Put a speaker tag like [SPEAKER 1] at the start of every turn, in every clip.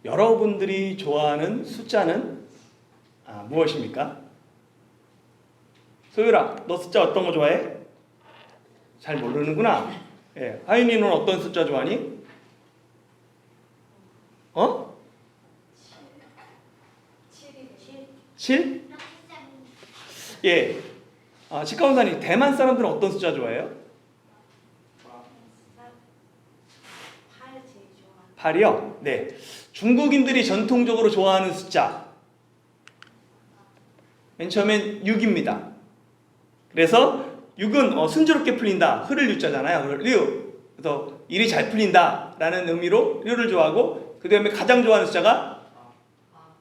[SPEAKER 1] 여러분들이 좋아하는 숫자는 무엇입니까? 소율아, 너 숫자 어떤 거 좋아해? 잘 모르는구나. 예, 하윤이는 어떤 숫자 좋아하니? 7? 예. 치과원사님, 대만 사람들은 어떤 숫자 좋아해요? 8이요? 네. 중국인들이 전통적으로 좋아하는 숫자. 맨 처음엔 6입니다. 그래서 6은 순조롭게 풀린다. 흐를 유자잖아요. 류. 그래서 일이 잘 풀린다 라는 의미로 류를 좋아하고, 그 다음에 가장 좋아하는 숫자가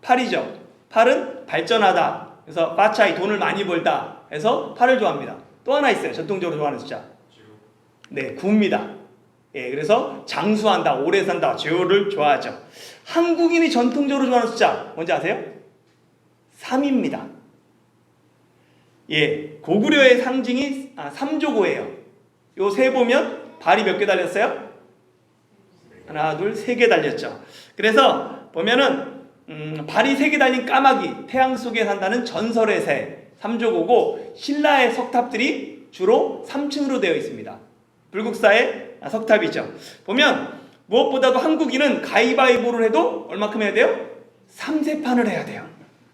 [SPEAKER 1] 8이죠. 8은 발전하다. 그래서 파차이 돈을 많이 벌다 해서 8을 좋아합니다. 또 하나 있어요. 전통적으로 좋아하는 숫자. 네, 9입니다. 예, 그래서 장수한다, 오래 산다, 제호를 좋아하죠. 한국인이 전통적으로 좋아하는 숫자 뭔지 아세요? 3입니다. 예, 고구려의 상징이 삼조고예요. 요 세 보면 발이 몇 개 달렸어요? 하나, 둘, 세 개 달렸죠. 그래서 보면은 발이 세 개 달린 까마귀, 태양 속에 산다는 전설의 새, 삼조고고, 신라의 석탑들이 주로 3층으로 되어 있습니다. 불국사의 석탑이죠. 보면 무엇보다도 한국인은 가위바위보를 해도 얼마큼 해야 돼요? 3세판을 해야 돼요.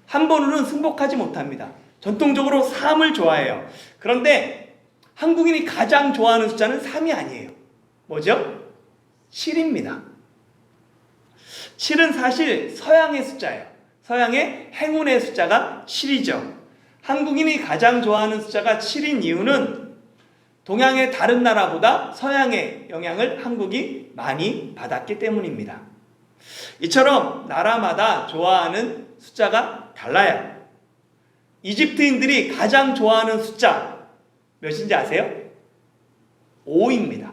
[SPEAKER 1] 한 번으로는 승복하지 못합니다. 전통적으로 3을 좋아해요. 그런데 한국인이 가장 좋아하는 숫자는 3이 아니에요. 뭐죠? 7입니다. 7은 사실 서양의 숫자예요. 서양의 행운의 숫자가 7이죠. 한국인이 가장 좋아하는 숫자가 7인 이유는 동양의 다른 나라보다 서양의 영향을 한국이 많이 받았기 때문입니다. 이처럼 나라마다 좋아하는 숫자가 달라요. 이집트인들이 가장 좋아하는 숫자 몇인지 아세요? 5입니다.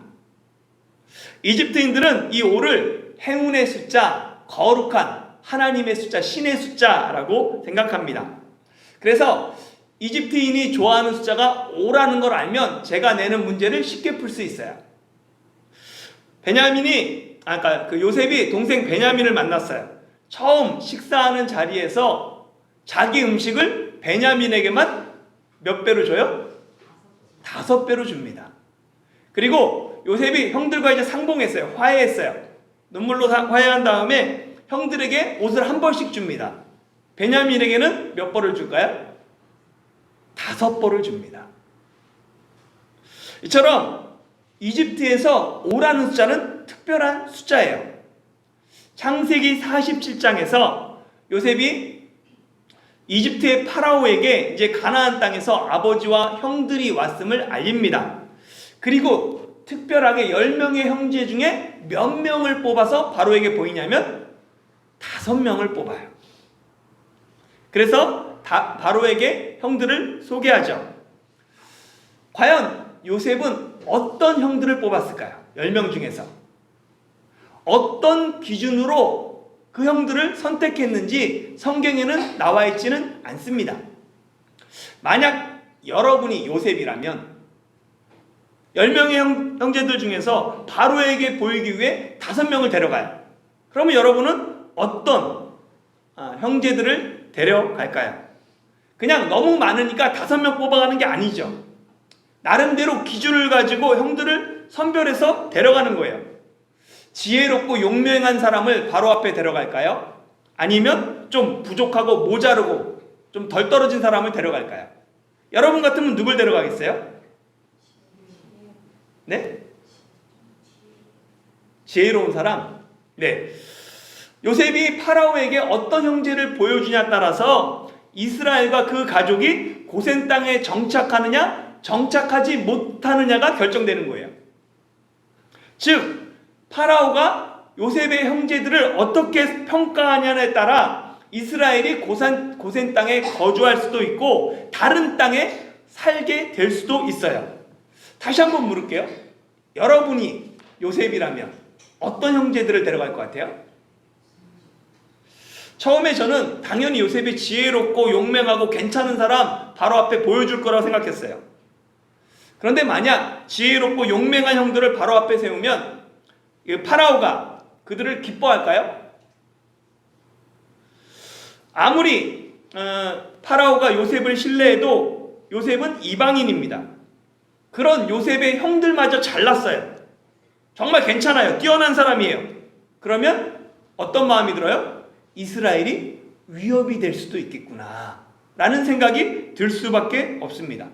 [SPEAKER 1] 이집트인들은 이 5를 행운의 숫자, 거룩한 하나님의 숫자, 신의 숫자라고 생각합니다. 그래서 이집트인이 좋아하는 숫자가 5라는 걸 알면 제가 내는 문제를 쉽게 풀 수 있어요. 요셉이 동생 베냐민을 만났어요. 처음 식사하는 자리에서 자기 음식을 베냐민에게만 몇 배로 줘요? 5배로 줍니다. 그리고 요셉이 형들과 이제 상봉했어요. 화해했어요. 눈물로 화해한 다음에 형들에게 옷을 한 벌씩 줍니다. 베냐민에게는 몇 벌을 줄까요? 5벌을 줍니다. 이처럼 이집트에서 5라는 숫자는 특별한 숫자예요. 창세기 47장에서 요셉이 이집트의 파라오에게 이제 가나안 땅에서 아버지와 형들이 왔음을 알립니다. 그리고 특별하게 10명의 형제 중에 몇 명을 뽑아서 바로에게 보이냐면 5명을 뽑아요. 그래서 바로에게 형들을 소개하죠. 과연 요셉은 어떤 형들을 뽑았을까요? 10명 중에서 어떤 기준으로 그 형들을 선택했는지 성경에는 나와 있지는 않습니다. 만약 여러분이 요셉이라면 10명의 형제들 중에서 바로에게 보이기 위해 5명을 데려가요. 그러면 여러분은 어떤 형제들을 데려갈까요? 그냥 너무 많으니까 5명 뽑아가는 게 아니죠. 나름대로 기준을 가지고 형들을 선별해서 데려가는 거예요. 지혜롭고 용맹한 사람을 바로 앞에 데려갈까요? 아니면 좀 부족하고 모자르고 좀 덜 떨어진 사람을 데려갈까요? 여러분 같으면 누굴 데려가겠어요? 네? 지혜로운 사람? 네. 요셉이 파라오에게 어떤 형제를 보여주냐에 따라서 이스라엘과 그 가족이 고센 땅에 정착하느냐 정착하지 못하느냐가 결정되는 거예요. 즉 파라오가 요셉의 형제들을 어떻게 평가하냐에 따라 이스라엘이 고센 땅에 거주할 수도 있고 다른 땅에 살게 될 수도 있어요. 다시 한번 물을게요. 여러분이 요셉이라면 어떤 형제들을 데려갈 것 같아요? 처음에 저는 당연히 요셉이 지혜롭고 용맹하고 괜찮은 사람 바로 앞에 보여줄 거라고 생각했어요. 그런데 만약 지혜롭고 용맹한 형들을 바로 앞에 세우면 파라오가 그들을 기뻐할까요? 아무리 파라오가 요셉을 신뢰해도 요셉은 이방인입니다. 그런 요셉의 형들마저 잘났어요. 정말 괜찮아요. 뛰어난 사람이에요. 그러면 어떤 마음이 들어요? 이스라엘이 위협이 될 수도 있겠구나 라는 생각이 들 수밖에 없습니다.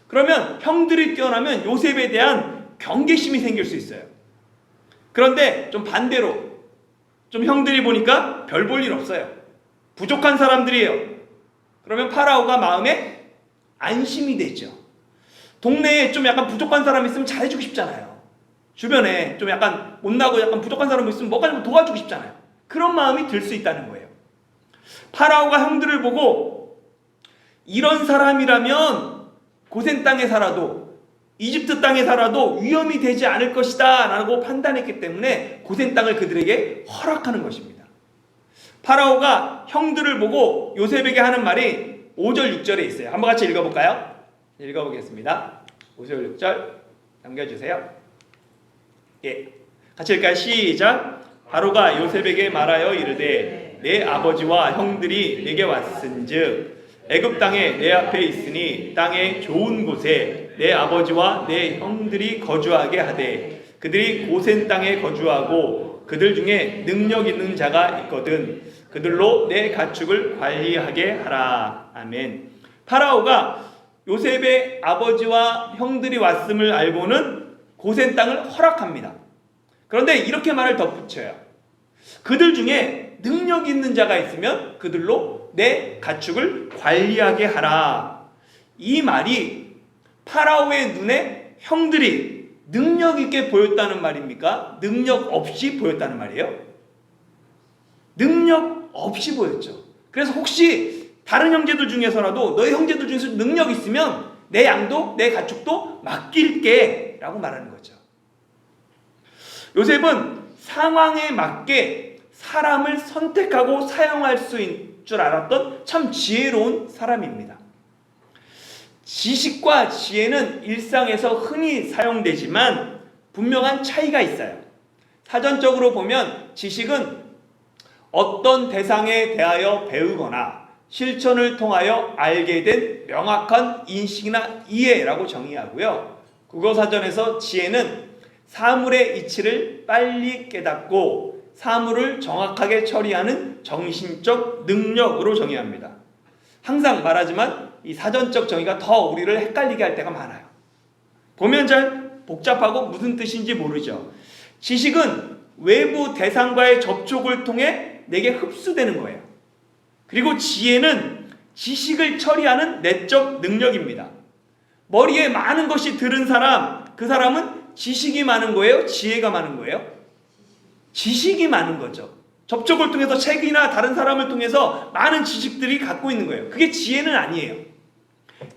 [SPEAKER 1] 그러면 형들이 뛰어나면 요셉에 대한 경계심이 생길 수 있어요. 그런데 좀 반대로 좀 형들이 보니까 별 볼 일 없어요. 부족한 사람들이에요. 그러면 파라오가 마음에 안심이 되죠. 동네에 좀 약간 부족한 사람이 있으면 잘해주고 싶잖아요. 주변에 좀 약간 못나고 약간 부족한 사람이 있으면 뭐가 좀 도와주고 싶잖아요. 그런 마음이 들 수 있다는 거예요. 파라오가 형들을 보고 이런 사람이라면 고센 땅에 살아도 이집트 땅에 살아도 위험이 되지 않을 것이다 라고 판단했기 때문에 고센 땅을 그들에게 허락하는 것입니다. 파라오가 형들을 보고 요셉에게 하는 말이 5절 6절에 있어요. 한번 같이 읽어볼까요? 읽어보겠습니다. 5절 6절 남겨주세요. 예, 같이 읽을까요? 시작. 바로가 요셉에게 말하여 이르되 내 아버지와 형들이 내게 왔은즉 애굽 땅에 내 앞에 있으니 땅의 좋은 곳에 내 아버지와 내 형들이 거주하게 하되 그들이 고센 땅에 거주하고 그들 중에 능력 있는 자가 있거든 그들로 내 가축을 관리하게 하라. 아멘. 파라오가 요셉의 아버지와 형들이 왔음을 알고는 고센 땅을 허락합니다. 그런데 이렇게 말을 덧붙여요. 그들 중에 능력 있는 자가 있으면 그들로 내 가축을 관리하게 하라. 이 말이 파라오의 눈에 형들이 능력 있게 보였다는 말입니까? 능력 없이 보였다는 말이에요? 능력 없이 보였죠. 그래서 혹시 다른 형제들 중에서라도 너희 형제들 중에서 능력 있으면 내 양도 내 가축도 맡길게 라고 말하는 거죠. 요셉은 상황에 맞게 사람을 선택하고 사용할 수 있는 줄 알았던 참 지혜로운 사람입니다. 지식과 지혜는 일상에서 흔히 사용되지만 분명한 차이가 있어요. 사전적으로 보면 지식은 어떤 대상에 대하여 배우거나 실천을 통하여 알게 된 명확한 인식이나 이해라고 정의하고요. 국어사전에서 지혜는 사물의 이치를 빨리 깨닫고 사물을 정확하게 처리하는 정신적 능력으로 정의합니다. 항상 말하지만 이 사전적 정의가 더 우리를 헷갈리게 할 때가 많아요. 보면 잘 복잡하고 무슨 뜻인지 모르죠. 지식은 외부 대상과의 접촉을 통해 내게 흡수되는 거예요. 그리고 지혜는 지식을 처리하는 내적 능력입니다. 머리에 많은 것이 들은 사람, 그 사람은 지식이 많은 거예요? 지혜가 많은 거예요? 지식이 많은 거죠. 접촉을 통해서 책이나 다른 사람을 통해서 많은 지식들이 갖고 있는 거예요. 그게 지혜는 아니에요.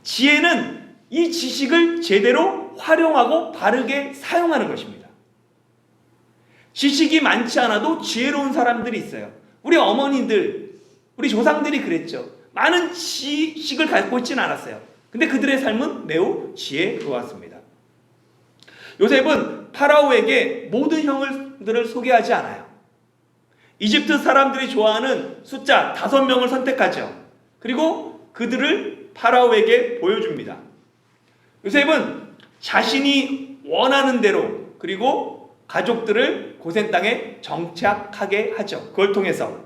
[SPEAKER 1] 지혜는 이 지식을 제대로 활용하고 바르게 사용하는 것입니다. 지식이 많지 않아도 지혜로운 사람들이 있어요. 우리 어머니들, 우리 조상들이 그랬죠. 많은 지식을 갖고 있지는 않았어요. 근데 그들의 삶은 매우 지혜로웠습니다. 요셉은 파라오에게 모든 형들을 소개하지 않아요. 이집트 사람들이 좋아하는 숫자 5명을 선택하죠. 그리고 그들을 파라오에게 보여줍니다. 요셉은 자신이 원하는 대로 그리고 가족들을 고센 땅에 정착하게 하죠. 그걸 통해서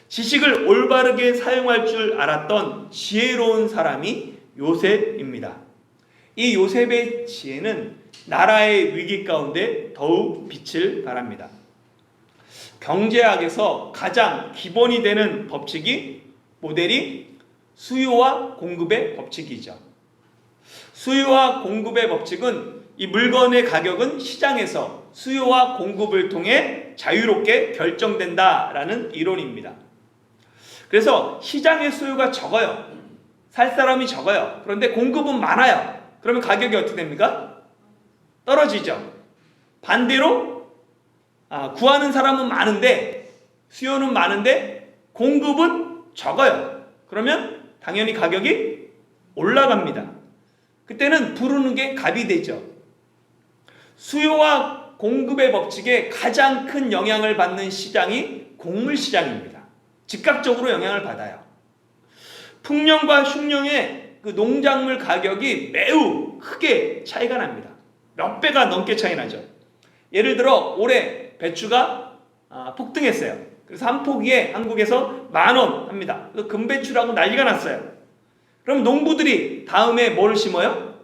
[SPEAKER 1] 지식을 올바르게 사용할 줄 알았던 지혜로운 사람이 요셉입니다. 이 요셉의 지혜는 나라의 위기 가운데 더욱 빛을 발합니다. 경제학에서 가장 기본이 되는 법칙이 모델이 수요와 공급의 법칙이죠. 수요와 공급의 법칙은 이 물건의 가격은 시장에서 수요와 공급을 통해 자유롭게 결정된다라는 이론입니다. 그래서 시장의 수요가 적어요. 살 사람이 적어요. 그런데 공급은 많아요. 그러면 가격이 어떻게 됩니까? 떨어지죠. 반대로 구하는 사람은 많은데 수요는 많은데 공급은 적어요. 그러면 당연히 가격이 올라갑니다. 그때는 부르는 게 값이 되죠. 수요와 공급의 법칙에 가장 큰 영향을 받는 시장이 곡물 시장입니다. 즉각적으로 영향을 받아요. 풍년과 흉년의 그 농작물 가격이 매우 크게 차이가 납니다. 몇 배가 넘게 차이 나죠. 예를 들어 올해 배추가 폭등했어요. 그래서 한 포기에 한국에서 10,000원 합니다. 그래서 금배추라고 난리가 났어요. 그럼 농부들이 다음에 뭘 심어요?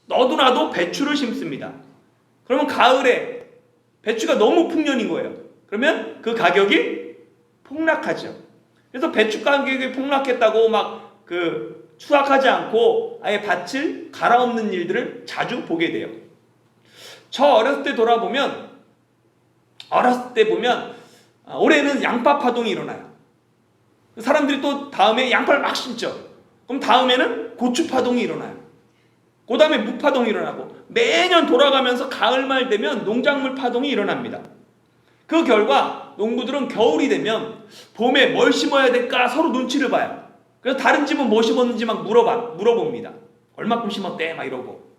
[SPEAKER 1] 너도나도 배추를 심습니다. 그러면 가을에 배추가 너무 풍년인 거예요. 그러면 그 가격이 폭락하죠. 그래서 배추 가격이 폭락했다고 막 추락하지 않고 아예 밭을 갈아엎는 일들을 자주 보게 돼요. 저 어렸을 때 돌아보면 올해는 양파 파동이 일어나요. 사람들이 또 다음에 양파를 막 심죠. 그럼 다음에는 고추 파동이 일어나요. 그 다음에 무 파동이 일어나고 매년 돌아가면서 가을말 되면 농작물 파동이 일어납니다. 그 결과 농부들은 겨울이 되면 봄에 뭘 심어야 될까 서로 눈치를 봐요. 그래서 다른 집은 뭐 심었는지 막 물어봅니다. 얼마큼 심었대? 막 이러고.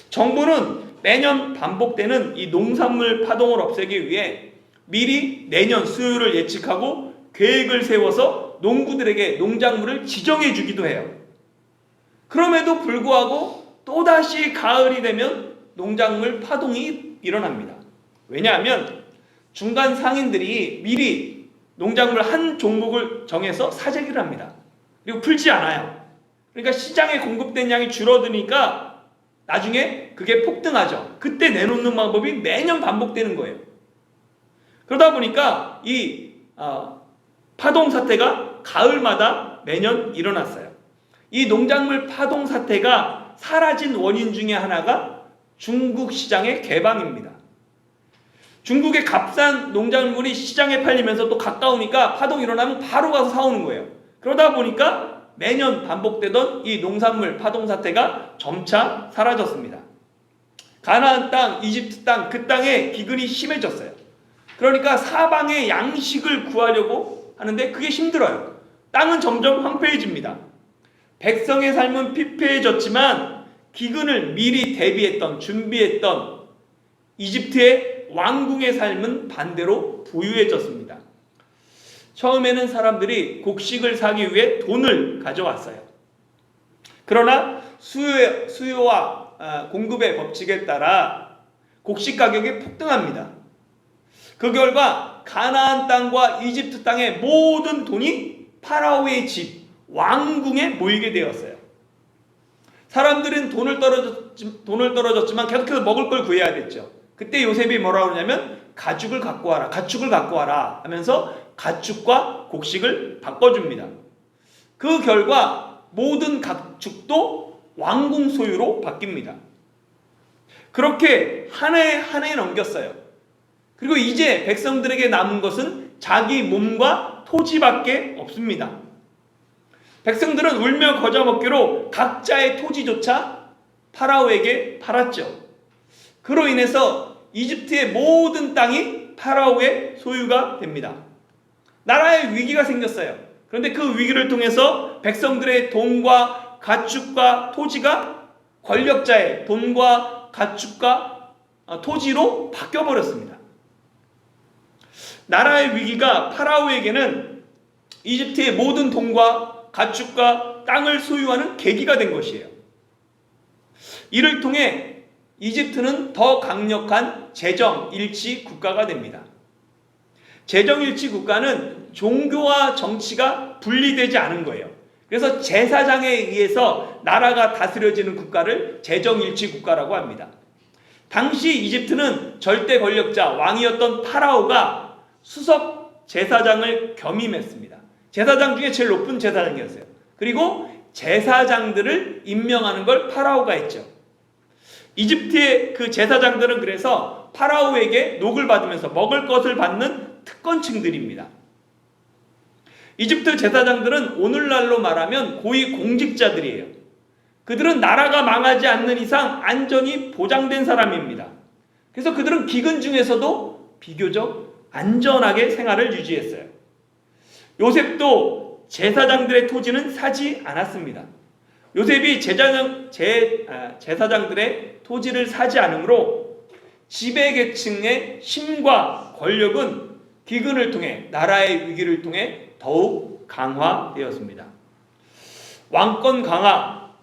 [SPEAKER 1] 정부는 매년 반복되는 이 농산물 파동을 없애기 위해 미리 내년 수요를 예측하고 계획을 세워서 농부들에게 농작물을 지정해 주기도 해요. 그럼에도 불구하고 또다시 가을이 되면 농작물 파동이 일어납니다. 왜냐하면 중간 상인들이 미리 농작물 한 종목을 정해서 사재기를 합니다. 그리고 풀지 않아요. 그러니까 시장에 공급된 양이 줄어드니까 나중에 그게 폭등하죠. 그때 내놓는 방법이 매년 반복되는 거예요. 그러다 보니까 이 파동 사태가 가을마다 매년 일어났어요. 이 농작물 파동 사태가 사라진 원인 중에 하나가 중국 시장의 개방입니다. 중국의 값싼 농작물이 시장에 팔리면서 또 가까우니까 파동이 일어나면 바로 가서 사오는 거예요. 그러다 보니까 매년 반복되던 이 농산물 파동 사태가 점차 사라졌습니다. 가나안 땅, 이집트 땅, 그 땅에 기근이 심해졌어요. 그러니까 사방에 양식을 구하려고 하는데 그게 힘들어요. 땅은 점점 황폐해집니다. 백성의 삶은 피폐해졌지만 기근을 미리 대비했던, 준비했던 이집트의 왕궁의 삶은 반대로 부유해졌습니다. 처음에는 사람들이 곡식을 사기 위해 돈을 가져왔어요. 그러나 수요와 공급의 법칙에 따라 곡식 가격이 폭등합니다. 그 결과 가나안 땅과 이집트 땅의 모든 돈이 파라오의 집, 왕궁에 모이게 되었어요. 사람들은 돈을 떨어졌지만 계속해서 먹을 걸 구해야 됐죠. 그때 요셉이 뭐라고 그러냐면 가축을 갖고 와라 하면서 가축과 곡식을 바꿔줍니다. 그 결과 모든 가축도 왕궁 소유로 바뀝니다. 그렇게 한 해 한 해 넘겼어요. 그리고 이제 백성들에게 남은 것은 자기 몸과 토지밖에 없습니다. 백성들은 울며 거저 먹기로 각자의 토지조차 파라오에게 팔았죠. 그로 인해서 이집트의 모든 땅이 파라오의 소유가 됩니다. 나라에 위기가 생겼어요. 그런데 그 위기를 통해서 백성들의 돈과 가축과 토지가 권력자의 돈과 가축과 토지로 바뀌어버렸습니다. 나라의 위기가 파라오에게는 이집트의 모든 돈과 가축과 땅을 소유하는 계기가 된 것이에요. 이를 통해 이집트는 더 강력한 재정일치 국가가 됩니다. 재정일치 국가는 종교와 정치가 분리되지 않은 거예요. 그래서 제사장에 의해서 나라가 다스려지는 국가를 재정일치 국가라고 합니다. 당시 이집트는 절대 권력자 왕이었던 파라오가 수석 제사장을 겸임했습니다. 제사장 중에 제일 높은 제사장이었어요. 그리고 제사장들을 임명하는 걸 파라오가 했죠. 이집트의 그 제사장들은 그래서 파라오에게 녹을 받으면서 먹을 것을 받는 특권층들입니다. 이집트 제사장들은 오늘날로 말하면 고위 공직자들이에요. 그들은 나라가 망하지 않는 이상 안전이 보장된 사람입니다. 그래서 그들은 기근 중에서도 비교적 안전하게 생활을 유지했어요. 요셉도 제사장들의 토지는 사지 않았습니다. 요셉이 제사장들의 토지를 사지 않으므로 지배계층의 힘과 권력은 기근을 통해 나라의 위기를 통해 더욱 강화되었습니다. 왕권 강화,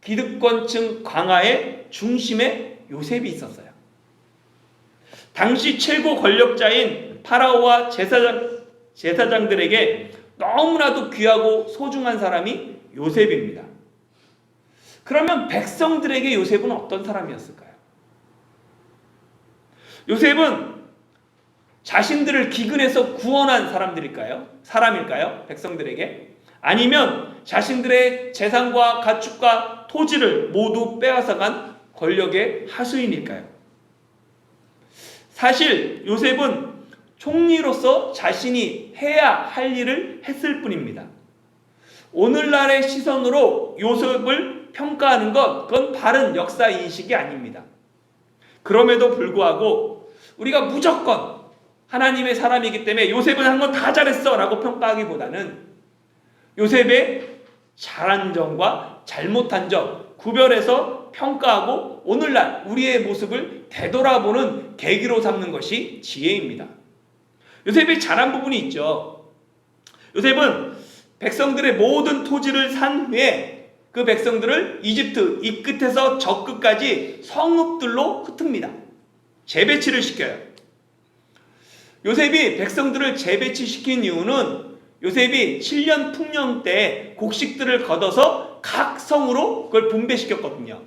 [SPEAKER 1] 기득권층 강화의 중심에 요셉이 있었어요. 당시 최고 권력자인 파라오와 제사장들에게 너무나도 귀하고 소중한 사람이 요셉입니다. 그러면 백성들에게 요셉은 어떤 사람이었을까요? 요셉은 자신들을 기근에서 구원한 사람일까요? 백성들에게? 아니면 자신들의 재산과 가축과 토지를 모두 빼앗아간 권력의 하수인일까요? 사실 요셉은 총리로서 자신이 해야 할 일을 했을 뿐입니다. 오늘날의 시선으로 요셉을 평가하는 것, 그건 바른 역사 인식이 아닙니다. 그럼에도 불구하고 우리가 무조건 하나님의 사람이기 때문에 요셉은 한 건 다 잘했어 라고 평가하기보다는 요셉의 잘한 점과 잘못한 점 구별해서 평가하고 오늘날 우리의 모습을 되돌아보는 계기로 삼는 것이 지혜입니다. 요셉이 잘한 부분이 있죠. 요셉은 백성들의 모든 토지를 산 후에 그 백성들을 이집트 이 끝에서 저 끝까지 성읍들로 흩습니다. 재배치를 시켜요. 요셉이 백성들을 재배치시킨 이유는 요셉이 7년 풍년 때 곡식들을 걷어서 각 성으로 그걸 분배시켰거든요.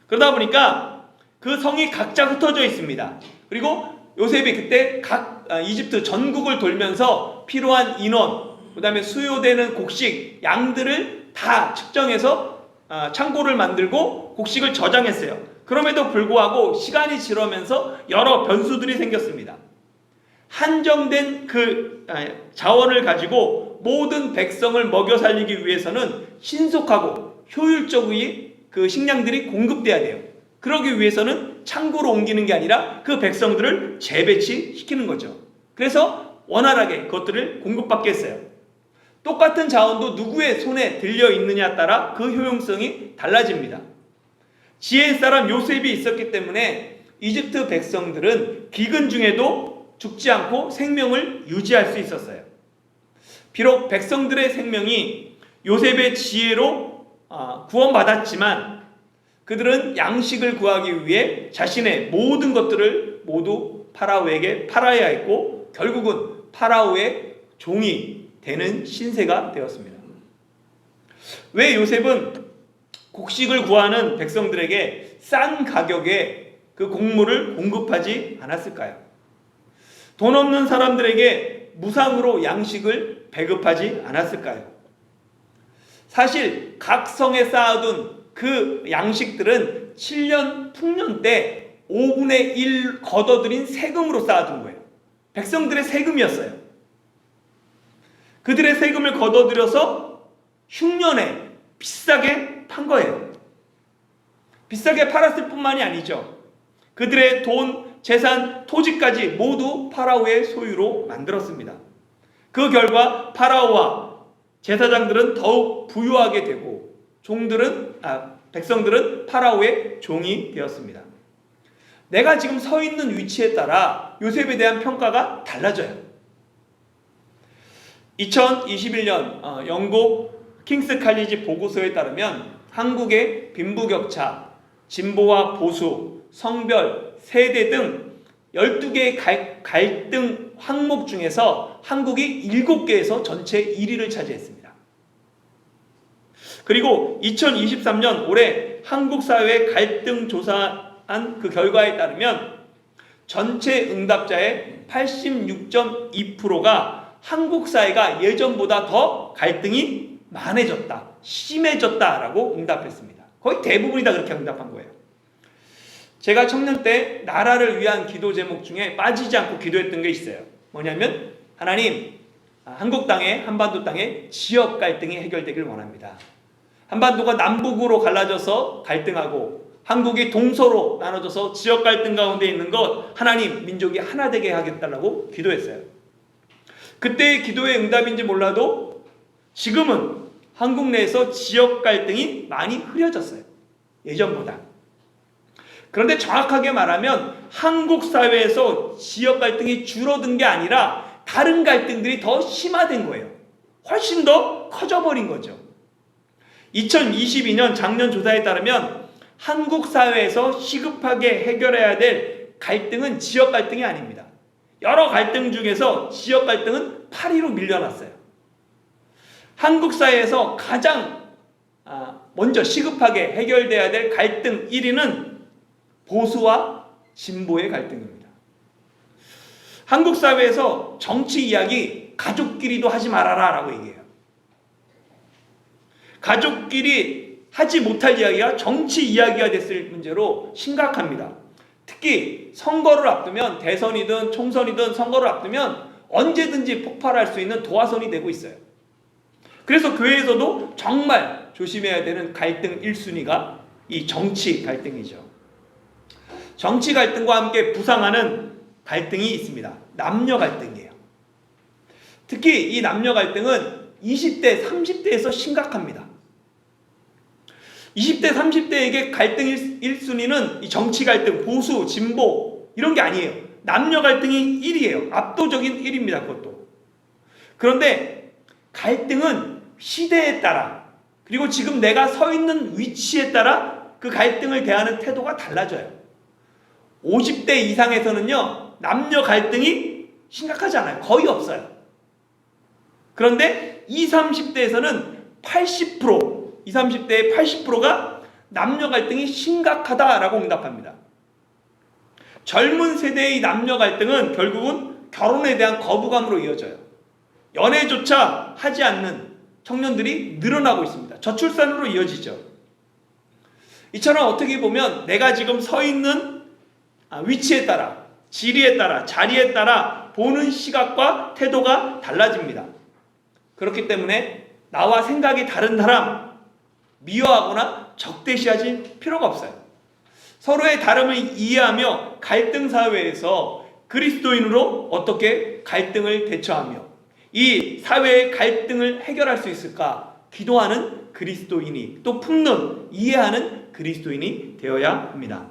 [SPEAKER 1] 그러다 보니까 그 성이 각자 흩어져 있습니다. 그리고 요셉이 그때 각 이집트 전국을 돌면서 필요한 인원, 그 다음에 수요되는 곡식, 양들을 다 측정해서 창고를 만들고 곡식을 저장했어요. 그럼에도 불구하고 시간이 지나면서 여러 변수들이 생겼습니다. 한정된 그 자원을 가지고 모든 백성을 먹여 살리기 위해서는 신속하고 효율적인 그 식량들이 공급돼야 돼요. 그러기 위해서는 창고로 옮기는 게 아니라 그 백성들을 재배치시키는 거죠. 그래서 원활하게 그것들을 공급받게 했어요. 똑같은 자원도 누구의 손에 들려 있느냐에 따라 그 효용성이 달라집니다. 지혜의 사람 요셉이 있었기 때문에 이집트 백성들은 기근 중에도 죽지 않고 생명을 유지할 수 있었어요. 비록 백성들의 생명이 요셉의 지혜로 구원받았지만 그들은 양식을 구하기 위해 자신의 모든 것들을 모두 파라오에게 팔아야 했고 결국은 파라오의 종이 되는 신세가 되었습니다. 왜 요셉은 곡식을 구하는 백성들에게 싼 가격에 그 곡물을 공급하지 않았을까요? 돈 없는 사람들에게 무상으로 양식을 배급하지 않았을까요? 사실 각 성에 쌓아둔 그 양식들은 7년 풍년 때 5분의 1 걷어들인 세금으로 쌓아둔 거예요. 백성들의 세금이었어요. 그들의 세금을 걷어들여서 흉년에 비싸게 판 거예요. 비싸게 팔았을 뿐만이 아니죠. 그들의 돈, 재산, 토지까지 모두 파라오의 소유로 만들었습니다. 그 결과 파라오와 제사장들은 더욱 부유하게 되고 백성들은 파라오의 종이 되었습니다. 내가 지금 서 있는 위치에 따라 요셉에 대한 평가가 달라져요. 2021년 영국 킹스 칼리지 보고서에 따르면 한국의 빈부격차, 진보와 보수, 성별, 세대 등 12개의 갈등 항목 중에서 한국이 7개에서 전체 1위를 차지했습니다. 그리고 2023년 올해 한국 사회 갈등 조사한 그 결과에 따르면 전체 응답자의 86.2%가 한국 사회가 예전보다 더 갈등이 많아졌다, 심해졌다라고 응답했습니다. 거의 대부분이 다 그렇게 응답한 거예요. 제가 청년 때 나라를 위한 기도 제목 중에 빠지지 않고 기도했던 게 있어요. 뭐냐면 하나님, 한국 땅에, 한반도 땅에 지역 갈등이 해결되길 원합니다. 한반도가 남북으로 갈라져서 갈등하고 한국이 동서로 나눠져서 지역 갈등 가운데 있는 것 하나님, 민족이 하나 되게 하겠다라고 기도했어요. 그때의 기도의 응답인지 몰라도 지금은 한국 내에서 지역 갈등이 많이 흐려졌어요. 예전보다. 그런데 정확하게 말하면 한국 사회에서 지역 갈등이 줄어든 게 아니라 다른 갈등들이 더 심화된 거예요. 훨씬 더 커져버린 거죠. 2022년 작년 조사에 따르면 한국 사회에서 시급하게 해결해야 될 갈등은 지역 갈등이 아닙니다. 여러 갈등 중에서 지역 갈등은 8위로 밀려났어요. 한국 사회에서 가장 먼저 시급하게 해결돼야 될 갈등 1위는 보수와 진보의 갈등입니다. 한국 사회에서 정치 이야기 가족끼리도 하지 말아라 라고 얘기해요. 가족끼리 하지 못할 이야기가 정치 이야기가 됐을 문제로 심각합니다. 특히 선거를 앞두면, 대선이든 총선이든 선거를 앞두면 언제든지 폭발할 수 있는 도화선이 되고 있어요. 그래서 교회에서도 정말 조심해야 되는 갈등 1순위가 이 정치 갈등이죠. 정치 갈등과 함께 부상하는 갈등이 있습니다. 남녀 갈등이에요. 특히 이 남녀 갈등은 20대, 30대에서 심각합니다. 20대, 30대에게 갈등 1순위는 이 정치 갈등, 보수, 진보 이런 게 아니에요. 남녀 갈등이 1위예요. 압도적인 1위입니다. 그것도. 그런데 갈등은 시대에 따라, 그리고 지금 내가 서 있는 위치에 따라 그 갈등을 대하는 태도가 달라져요. 50대 이상에서는요, 남녀 갈등이 심각하지 않아요. 거의 없어요. 그런데 20, 30대에서는 80%, 20, 30대의 80%가 남녀 갈등이 심각하다라고 응답합니다. 젊은 세대의 남녀 갈등은 결국은 결혼에 대한 거부감으로 이어져요. 연애조차 하지 않는 청년들이 늘어나고 있습니다. 저출산으로 이어지죠. 이처럼 어떻게 보면 내가 지금 서 있는 위치에 따라, 지리에 따라, 자리에 따라 보는 시각과 태도가 달라집니다. 그렇기 때문에 나와 생각이 다른 사람 미워하거나 적대시하지 필요가 없어요. 서로의 다름을 이해하며 갈등 사회에서 그리스도인으로 어떻게 갈등을 대처하며 이 사회의 갈등을 해결할 수 있을까 기도하는 그리스도인이, 또 품는, 이해하는 그리스도인이 되어야 합니다.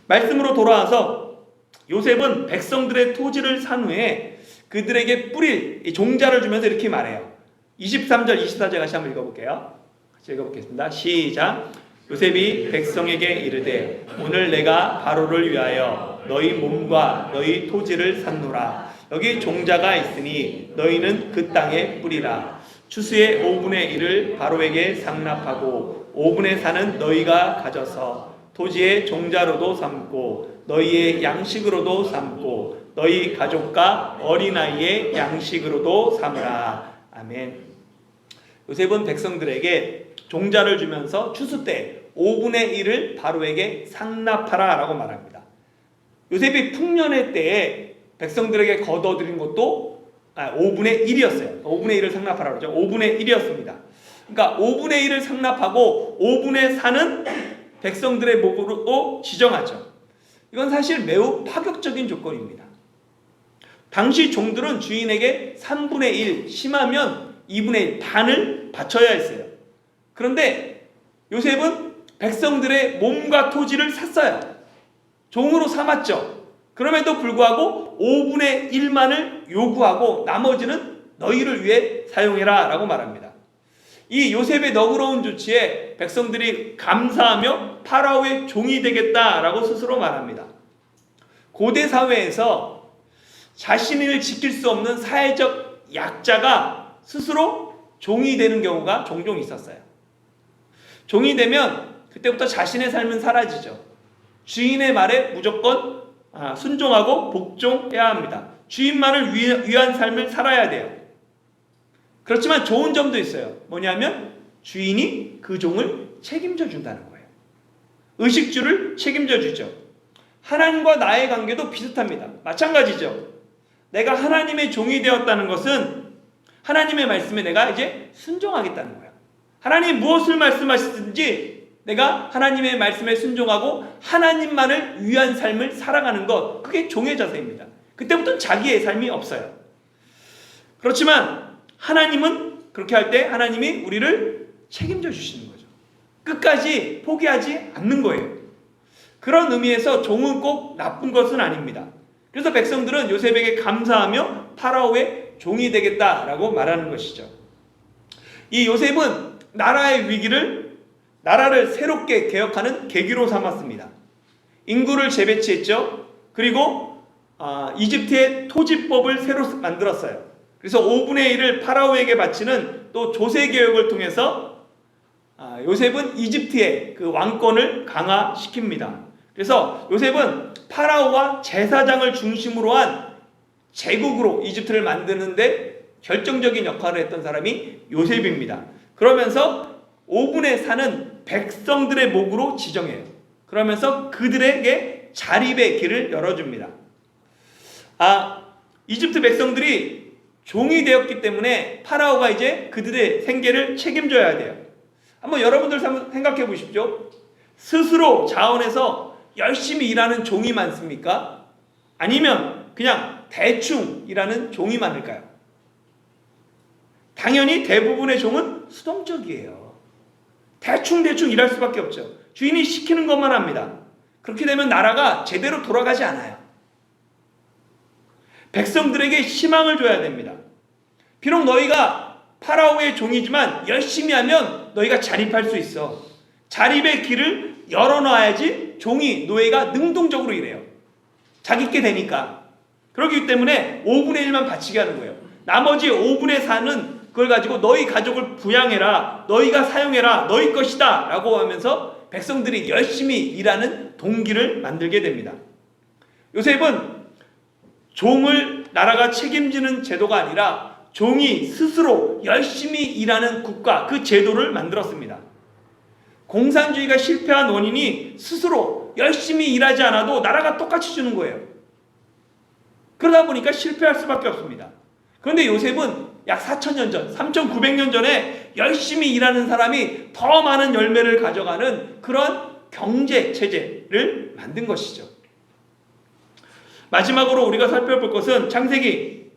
[SPEAKER 1] 말씀으로 돌아와서 요셉은 백성들의 토지를 산 후에 그들에게 뿌릴 종자를 주면서 이렇게 말해요. 23절 24절 같이 한번 읽어볼게요. 같이 읽어보겠습니다. 시작. 요셉이 백성에게 이르되 오늘 내가 바로를 위하여 너희 몸과 너희 토지를 샀노라. 여기 종자가 있으니 너희는 그 땅에 뿌리라. 추수의 5분의 1을 바로에게 상납하고 5분의 4는 너희가 가져서 토지의 종자로도 삼고 너희의 양식으로도 삼고 너희 가족과 어린아이의 양식으로도 삼으라. 아멘. 요셉은 백성들에게 종자를 주면서 추수 때 5분의 1을 바로에게 상납하라 라고 말합니다. 요셉이 풍년의 때에 백성들에게 거둬들인 것도 5분의 1이었어요. 5분의 1을 상납하라 그러죠. 5분의 1이었습니다. 그러니까 5분의 1을 상납하고 5분의 4는 백성들의 몫으로 지정하죠. 이건 사실 매우 파격적인 조건입니다. 당시 종들은 주인에게 3분의 1, 심하면 2분의 1, 반을 바쳐야 했어요. 그런데 요셉은 백성들의 몸과 토지를 샀어요. 종으로 삼았죠. 그럼에도 불구하고 5분의 1만을 요구하고 나머지는 너희를 위해 사용해라 라고 말합니다. 이 요셉의 너그러운 조치에 백성들이 감사하며 파라오의 종이 되겠다라고 스스로 말합니다. 고대 사회에서 자신을 지킬 수 없는 사회적 약자가 스스로 종이 되는 경우가 종종 있었어요. 종이 되면 그때부터 자신의 삶은 사라지죠. 주인의 말에 무조건 순종하고 복종해야 합니다. 주인만을 위한 삶을 살아야 돼요. 그렇지만 좋은 점도 있어요. 뭐냐면 주인이 그 종을 책임져 준다는 거예요. 의식주를 책임져 주죠. 하나님과 나의 관계도 비슷합니다. 마찬가지죠. 내가 하나님의 종이 되었다는 것은 하나님의 말씀에 내가 이제 순종하겠다는 거예요. 하나님 무엇을 말씀하시든지 내가 하나님의 말씀에 순종하고 하나님만을 위한 삶을 살아가는 것, 그게 종의 자세입니다. 그때부터는 자기의 삶이 없어요. 그렇지만 하나님은 그렇게 할 때 하나님이 우리를 책임져 주시는 거죠. 끝까지 포기하지 않는 거예요. 그런 의미에서 종은 꼭 나쁜 것은 아닙니다. 그래서 백성들은 요셉에게 감사하며 파라오의 종이 되겠다라고 말하는 것이죠. 이 요셉은 나라를 새롭게 개혁하는 계기로 삼았습니다. 인구를 재배치했죠. 그리고 이집트의 토지법을 새로 만들었어요. 그래서 5분의 1을 파라오에게 바치는 또 조세 개혁을 통해서 요셉은 이집트의 그 왕권을 강화시킵니다. 그래서 요셉은 파라오와 제사장을 중심으로 한 제국으로 이집트를 만드는데 결정적인 역할을 했던 사람이 요셉입니다. 그러면서 5분의 4는 백성들의 목으로 지정해요. 그러면서 그들에게 자립의 길을 열어줍니다. 이집트 백성들이 종이 되었기 때문에 파라오가 이제 그들의 생계를 책임져야 돼요. 한번 여러분들 생각해 보십시오. 스스로 자원해서 열심히 일하는 종이 많습니까? 아니면 그냥 대충 일하는 종이 많을까요? 당연히 대부분의 종은 수동적이에요. 대충 일할 수밖에 없죠. 주인이 시키는 것만 합니다. 그렇게 되면 나라가 제대로 돌아가지 않아요. 백성들에게 희망을 줘야 됩니다. 비록 너희가 파라오의 종이지만 열심히 하면 너희가 자립할 수 있어. 자립의 길을 열어놔야지 종이, 노예가 능동적으로 일해요. 자기께 되니까. 그렇기 때문에 5분의 1만 바치게 하는 거예요. 나머지 5분의 4는 그걸 가지고 너희 가족을 부양해라, 너희가 사용해라, 너희 것이다 라고 하면서 백성들이 열심히 일하는 동기를 만들게 됩니다. 요셉은 종을 나라가 책임지는 제도가 아니라 종이 스스로 열심히 일하는 국가, 그 제도를 만들었습니다. 공산주의가 실패한 원인이 스스로 열심히 일하지 않아도 나라가 똑같이 주는 거예요. 그러다 보니까 실패할 수밖에 없습니다. 그런데 요셉은 약 4,000년 전, 3,900년 전에 열심히 일하는 사람이 더 많은 열매를 가져가는 그런 경제 체제를 만든 것이죠. 마지막으로 우리가 살펴볼 것은 창세기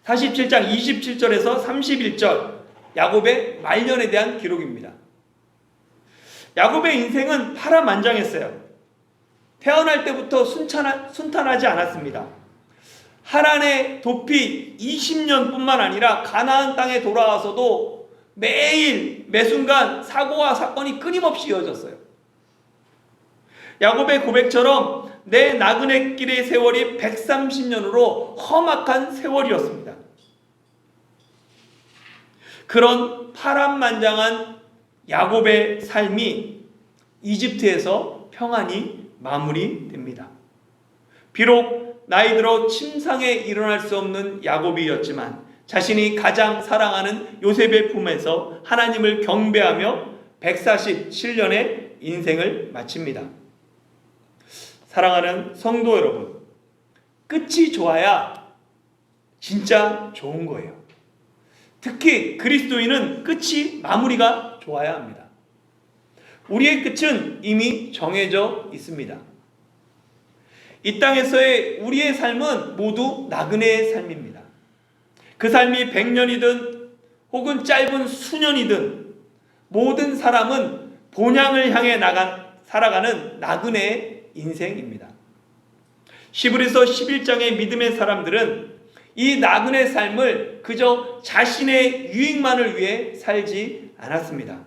[SPEAKER 1] 47장 27절에서 31절 야곱의 말년에 대한 기록입니다. 야곱의 인생은 파란만장했어요. 태어날 때부터 순탄하지 않았습니다. 하란의 도피 20년뿐만 아니라 가나안 땅에 돌아와서도 매일 매순간 사고와 사건이 끊임없이 이어졌어요. 야곱의 고백처럼 내 나그네 길의 세월이 130년으로 험악한 세월이었습니다. 그런 파란만장한 야곱의 삶이 이집트에서 평안히 마무리됩니다. 비록 나이 들어 침상에 일어날 수 없는 야곱이었지만 자신이 가장 사랑하는 요셉의 품에서 하나님을 경배하며 147년의 인생을 마칩니다. 사랑하는 성도 여러분, 끝이 좋아야 진짜 좋은 거예요. 특히 그리스도인은 끝이 마무리가 좋아야 합니다. 우리의 끝은 이미 정해져 있습니다. 이 땅에서의 우리의 삶은 모두 나그네의 삶입니다. 그 삶이 100년이든 혹은 짧은 수년이든 모든 사람은 본향을 향해 살아가는 나그네의 인생입니다. 히브리서 11장의 믿음의 사람들은 이 나그네 삶을 그저 자신의 유익만을 위해 살지 않았습니다.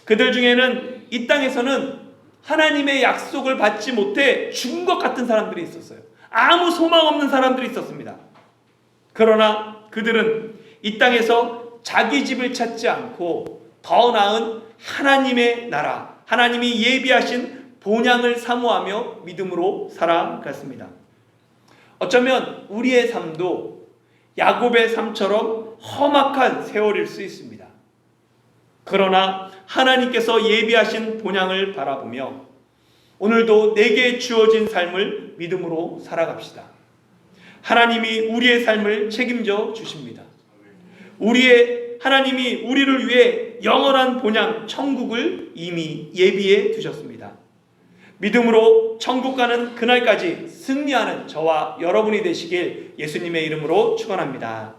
[SPEAKER 1] 그들 중에는 이 땅에서는 하나님의 약속을 받지 못해 죽은 것 같은 사람들이 있었어요. 아무 소망 없는 사람들이 있었습니다. 그러나 그들은 이 땅에서 자기 집을 찾지 않고 더 나은 하나님의 나라, 하나님이 예비하신 본향을 사모하며 믿음으로 살아갔습니다. 어쩌면 우리의 삶도 야곱의 삶처럼 험악한 세월일 수 있습니다. 그러나 하나님께서 예비하신 본향을 바라보며 오늘도 내게 주어진 삶을 믿음으로 살아갑시다. 하나님이 우리의 삶을 책임져 주십니다. 하나님이 우리를 위해 영원한 본향 천국을 이미 예비해 두셨습니다. 믿음으로 천국 가는 그날까지 승리하는 저와 여러분이 되시길 예수님의 이름으로 축원합니다.